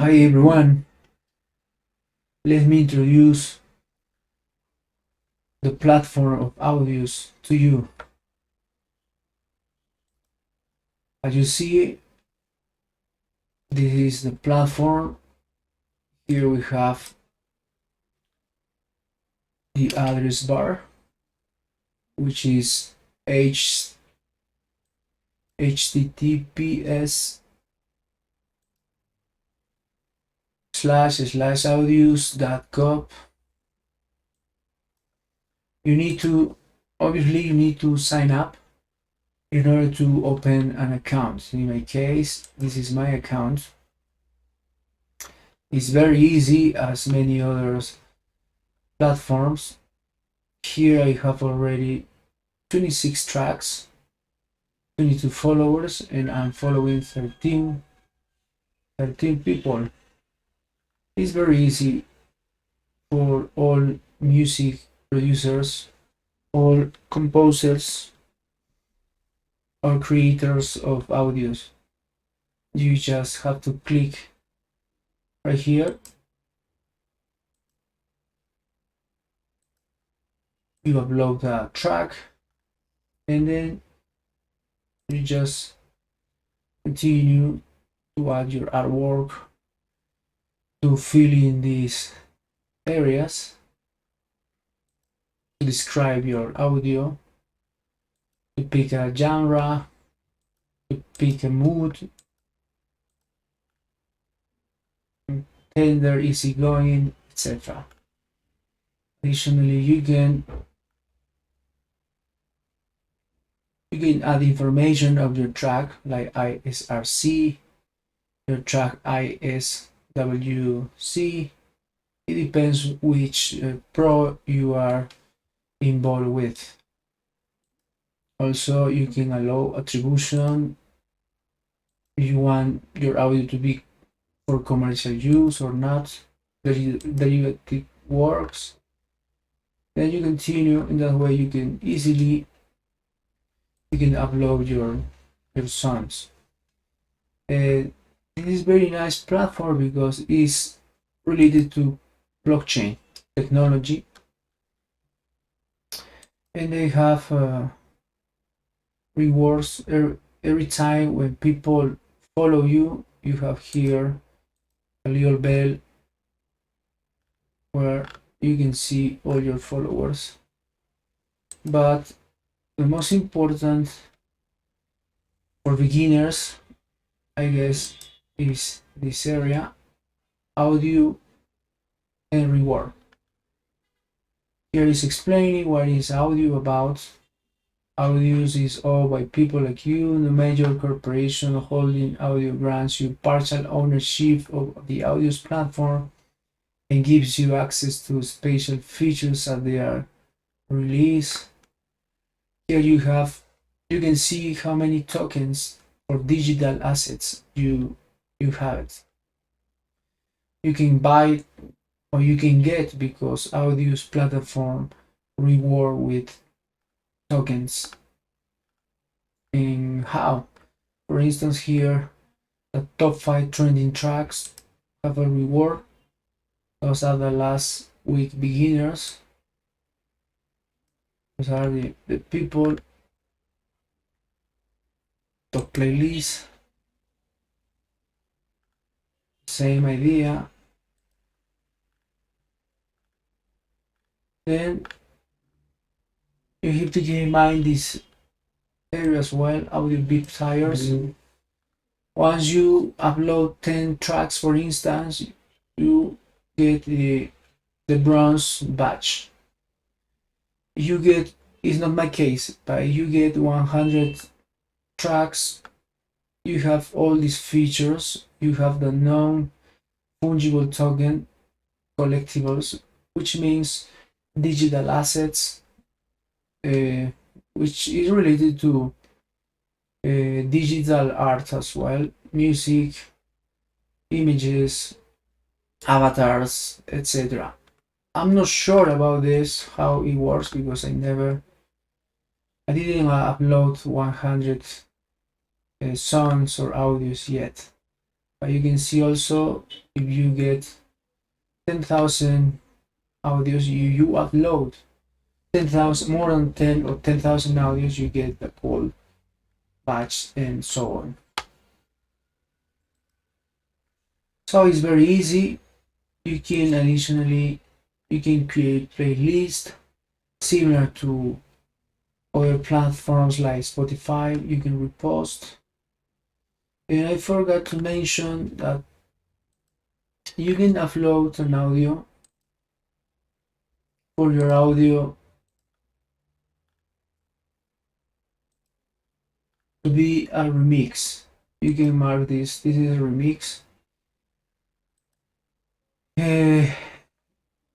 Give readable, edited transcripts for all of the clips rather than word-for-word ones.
Hi everyone, let me introduce the platform of audios to you. As you see, this is the platform. Here we have the address bar, which is https://audios.com. You need to sign up in order to open an account. In my case, this is my account. It's very easy as many other platforms. Here I have already 26 tracks, 22 followers, and I'm following 13 people. It's very easy for all music producers, all composers, or creators of audios. You just have to click right here. You upload a track, and then you just continue to add your artwork, to fill in these areas, to describe your audio, to pick a genre, to pick a mood, tender, easygoing, etc. Additionally, you can add information of your track like ISRC, your track ISWC. It depends which pro you are involved with. Also, you can allow attribution if you want your audio to be for commercial use or not. That you click works. Then you continue. In that way, you can upload your songs. It is very nice platform because it's related to blockchain technology, and they have rewards every time when people follow you. You have here a little bell where you can see all your followers. But the most important for beginners, I guess, is this area, audio and reward. Here is explaining what is audio about. Audios is owned by people like you. The major corporation holding audio grants you partial ownership of the audio's platform and gives you access to special features as they are released. Here you can see how many tokens or digital assets you have. You can buy or you can get because audio's platform reward with tokens. And how? For instance, here the top 5 trending tracks have a reward. Those are the last week beginners. Those are the people. Top playlist. Same idea. Then you have to keep in mind this area as well, audio bit tires. Once you upload 10 tracks, for instance, you get the bronze badge. You get, it's not my case, but you get 100 tracks. You have all these features. You have the non-fungible token collectibles, which means digital assets, which is related to digital art as well, music, images, avatars, etc. I'm not sure about this, how it works, because I didn't upload 100 songs or audios yet. But you can see also if you get 10,000 audios, you upload 10,000, more than 10 or 10,000 audios, you get the gold badge and so on. So it's very easy. You can additionally, you can create playlists similar to other platforms like Spotify. You can repost. And I forgot to mention that you can upload an audio for your audio to be a remix. You can mark this is a remix.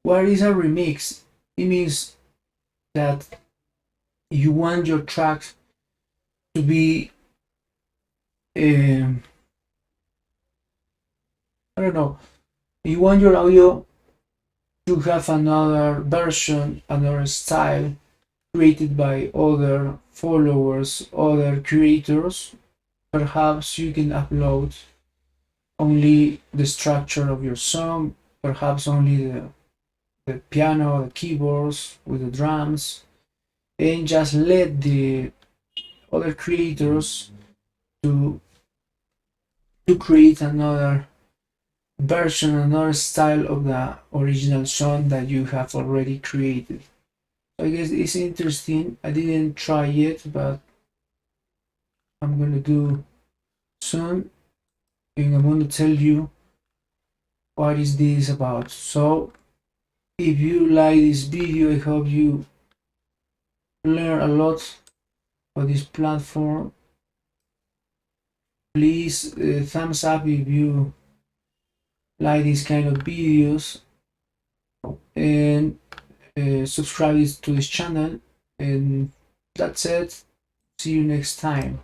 What is a remix? It means that you want your track to be I don't know, you want your audio to have another version, another style created by other followers, other creators. Perhaps you can upload only the structure of your song, perhaps only the piano, the keyboards with the drums, and just let the other creators to create another version, another style of the original song that you have already created. So I guess it's interesting. I didn't try yet, but I'm gonna do soon, and I'm gonna tell you what is this about. So if you like this video, I hope you learn a lot of this platform. Please thumbs up if you like these kind of videos, and subscribe to this channel, and that's it. See you next time.